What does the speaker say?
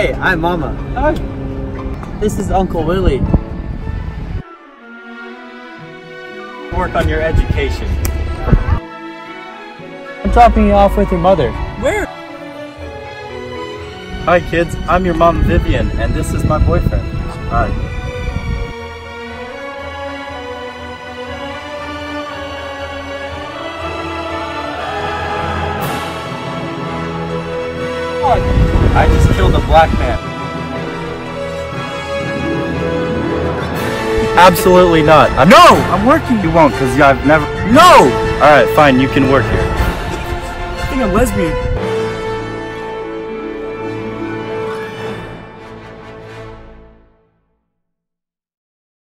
Hey, I'm Mama. Hi. This is Uncle Willie. Work on your education. I'm dropping you off with your mother. Where? Hi kids, I'm your mom Vivian, and this is my boyfriend. Hi. I just killed a black man. Absolutely not. No! I'm working. You won't, because I've never... No! Alright, fine, you can work here. I think I'm lesbian.